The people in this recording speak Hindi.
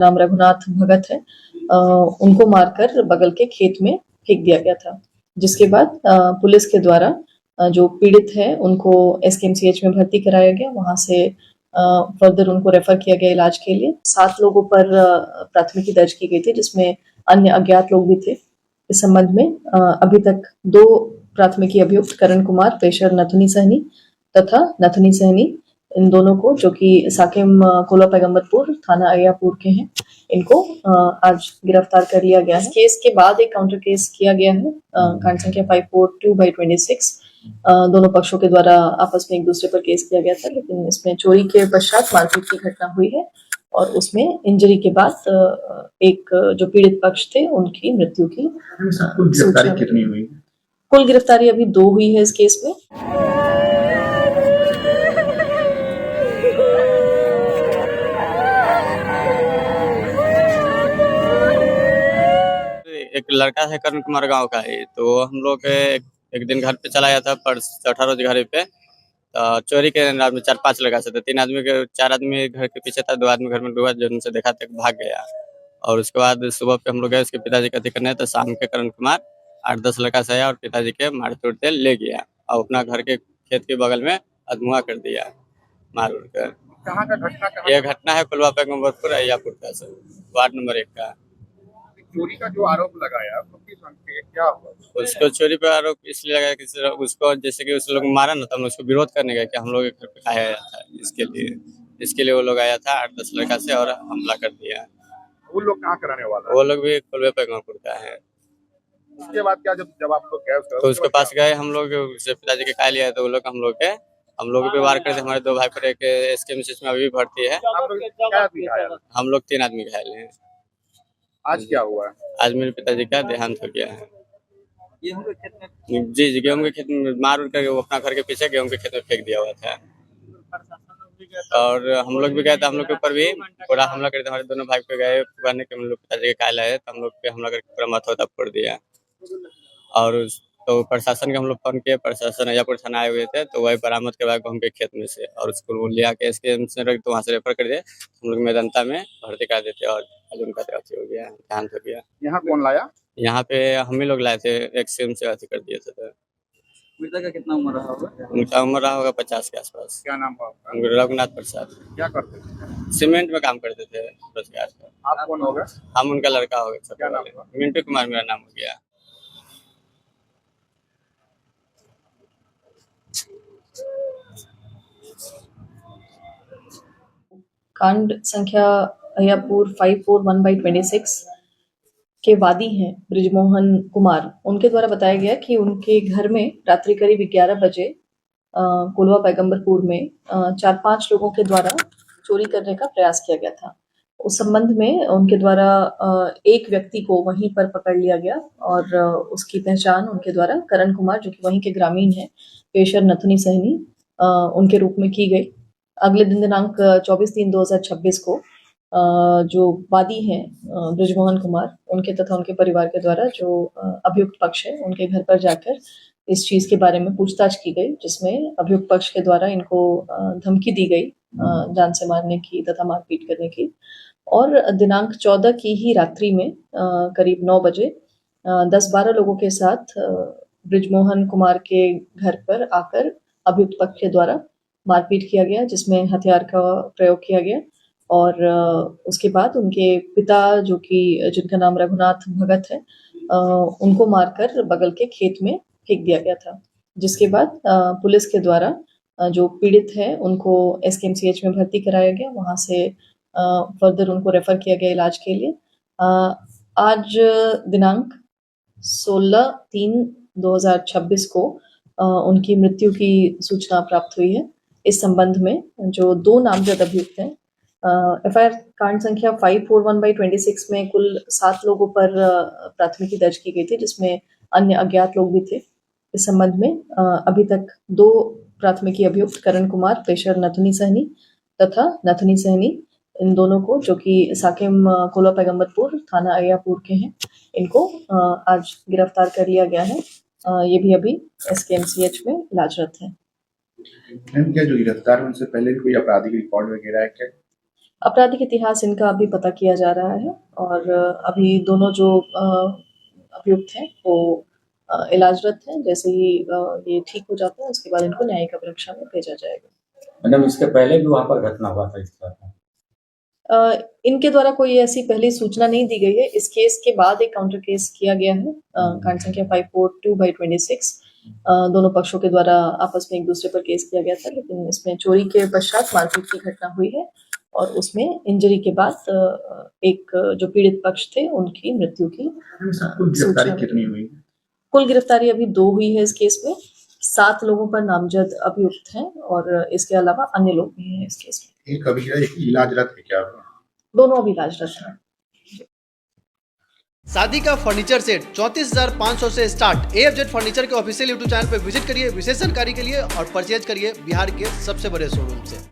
नाम रघुनाथ भगत है, उनको मारकर बगल के खेत में फेंक दिया गया था। जिसके बाद पुलिस के द्वारा जो पीड़ित है उनको एसकेएमसीएच में भर्ती कराया गया। वहां से फर्दर उनको रेफर किया गया इलाज के लिए। 7 लोगों पर प्राथमिकी दर्ज की गई थी, जिसमें अन्य अज्ञात लोग भी थे। इस संबंध में अभी तक 2 प्राथमिकी अभियुक्त करण कुमार पेशर नथुनी सहनी तथा नथुनी सहनी, इन दोनों को, जो कि साकेम कोला पैगम्बरपुर थाना अय्यापुर के हैं, इनको आज गिरफ्तार कर लिया गया है। इस केस के बाद एक काउंटर केस किया गया है, कांड संख्या 542/26। दोनों पक्षों के द्वारा आपस में एक दूसरे पर केस किया गया था, लेकिन इसमें चोरी के पश्चात मारपीट की घटना हुई है और उसमें इंजरी के बाद एक जो पीड़ित पक्ष थे उनकी मृत्यु की गिरफ्तारी कितनी हुई? कुल गिरफ्तारी अभी 2 हुई है इस केस में। एक लड़का है करण कुमार गांव का ही, तो हम लोग एक दिन घर पे चला गया था, 18 रोज घर पे। तो चोरी के नाम में 4-5 लड़का से थे। 4 आदमी घर के पीछे था, 2 आदमी घर में डूबा, जो उनसे देखा तक भाग गया। और उसके बाद सुबह पे हम लोग गए उसके पिताजी का अति करने, तो शाम के करण कुमार 8-10 लड़का से आया और पिताजी के मार तोड़ के ले गया और अपना घर के खेत के बगल में अधमुआ कर दिया मार उड़ कर। कहाँ का घटना? यह घटना है कोलवा पैगम्बरपुर अय्यापुर का, वार्ड नंबर 1 का। चोरी का जो आरोप लगाया तो किस अंक पे क्या हुआ? उसको चोरी पे आरोप इसलिए लगाया कि उसको, जैसे कि उस लोग मारा ना, तो हम उसको विरोध करने गए कि हम लोग घर पे आया था, इसके लिए वो लोग आया था 8-10 लड़का से और हमला कर दिया। वो लोग कहाँ कराने वाला? वो लोग भी कोलवे पैगम्बरपुर का है। उसके बाद क्या, जब आप लोग गए तो उसके पास गए हम लोग, उससे पिताजी के कायल लिया, तो वो लोग हम लोग पे वार करते। हमारे 2 भाई पर एक एसकेएमसीएच में अभी भी भर्ती है। हम लोग 3 आदमी घायल हैं। आज क्या हुआ? आज मेरे पिताजी का देहांत हो गया है। जी, गेहूं के खेत में मार उड़ कर वो अपना घर के पीछे गेहूं के खेत में फेंक दिया हुआ था। और हम लोग भी गए थे, हम लोग के ऊपर भी पूरा हमला करते। हमारे दोनों भाई पे गए पुकारने के, हम लोग पिताजी के कायल आए, तो हम लोग पे हमला करके पूरा माथा फोड़ दिया। और तो प्रशासन के हम लोग फोन किए, प्रशासन अय्यापुर थाना आए हुए थे, तो वही बरामद करवाया गेहूं के खेत में से, और उसको लिया के एसकेएमसीएच में तो वहाँ से रेफर कर दिए। हम लोग मेदांता में भर्ती कर देते और आज उनका हो गया, देहांत हो गया। यहाँ कौन लाया? यहाँ पे हम ही लोग लाए थे, एक्सचेंज से अथी कर दिए थे। मृतक का कितना उम्र रहा होगा? उनका उम्र रहा होगा 50 के आसपास। क्या नाम था? रघुनाथ प्रसाद। क्या करते थे? सीमेंट में काम करते थे रोजगार का। आप कौन होगा? हम उनका लड़का हो गया। क्या नाम था? मिंटू कुमार मेरा नाम हो गया। कांड संख्या अय्यापुर 541/26 के वादी हैं ब्रिजमोहन कुमार, उनके द्वारा बताया गया कि उनके घर में रात्रि करीब 11 बजे कोलवा पैगम्बरपुर में 4-5 लोगों के द्वारा चोरी करने का प्रयास किया गया था। उस संबंध में उनके द्वारा एक व्यक्ति को वहीं पर पकड़ लिया गया और उसकी पहचान उनके द्वारा करण कुमार, जो कि वहीं के ग्रामीण हैं, पेशर नथुनी सहनी, उनके रूप में की गई। अगले दिन दिनांक 24/3/2026 को जो वादी हैं ब्रिजमोहन कुमार, उनके तथा उनके परिवार के द्वारा जो अभियुक्त पक्ष है, उनके घर पर जाकर इस चीज के बारे में पूछताछ की गई, जिसमें अभियुक्त पक्ष के द्वारा इनको धमकी दी गई जान से मारने की तथा मारपीट करने की। और दिनांक 14 की ही रात्रि में करीब 9 बजे 10-12 लोगों के साथ ब्रिजमोहन कुमार के घर पर आकर अभियुक्त पक्ष के द्वारा मारपीट किया गया, जिसमें हथियार का प्रयोग किया गया। और उसके बाद उनके पिता, जो कि जिनका नाम रघुनाथ भगत है, उनको मारकर बगल के खेत में फेंक दिया गया था। जिसके बाद पुलिस के द्वारा जो पीड़ित है उनको एसकेएमसीएच में भर्ती कराया गया। वहां से फर्दर उनको रेफर किया गया इलाज के लिए। आज दिनांक 16/3/2026 को उनकी मृत्यु की सूचना प्राप्त हुई है। इस संबंध में जो 2 नामजद अभियुक्त हैं, एफआईआर कांड संख्या 541/26 में कुल 7 लोगों पर प्राथमिकी दर्ज की गई थी, जिसमें अन्य अज्ञात लोग भी थे। इस संबंध में अभी तक 2 प्राथमिकी अभियुक्त करण कुमार पेशर नथुनी सहनी तथा नथुनी सहनी, इन दोनों को, जो कि साकेम कोला पैगम्बरपुर थाना अय्यापुर के हैं, इनको आज गिरफ्तार कर लिया गया है। ये भी अभी एसकेएमसीएच में इलाजरत है। क्या जो गिरफ्तार उनसे पहले कोई आपराधिक रिकॉर्ड वगैरह है क्या? आपराधिक इतिहास इनका अभी पता किया जा रहा है और अभी दोनों जो अभियुक्त हैं वो इलाजरत हैं। जैसे ही ये ठीक हो जाते हैं उसके बाद इनको न्यायिक परीक्षा में भेजा जाएगा। मैडम, इसके पहले भी वहाँ पर घटना हुआ था इस तरह का? इनके द्वारा कोई ऐसी पहली सूचना नहीं दी गई है। इस केस के बाद एक काउंटर केस किया गया है, कांड संख्या 542/26। दोनों पक्षों के द्वारा आपस में एक दूसरे पर केस किया गया था, लेकिन इसमें चोरी के पश्चात मारपीट की घटना हुई है और उसमें इंजरी के बाद एक जो पीड़ित पक्ष थे उनकी मृत्यु की गिरफ्तारी कितनी हुई? कुल गिरफ्तारी अभी 2 हुई है इस केस में। 7 लोगों पर नामजद अभियुक्त हैं और इसके अलावा अन्य लोग भी हैं इस केस में। एक अभी एक इलाजरत है क्या? दोनों अभी इलाजरत हैं। शादी का फर्नीचर सेट 34,500 से स्टार्ट। AFZ फर्नीचर के ऑफिशियल यूट्यूब चैनल पर विजिट करिए विशेष जानकारी के लिए और परचेज करिए बिहार के सबसे बड़े शोरूम से।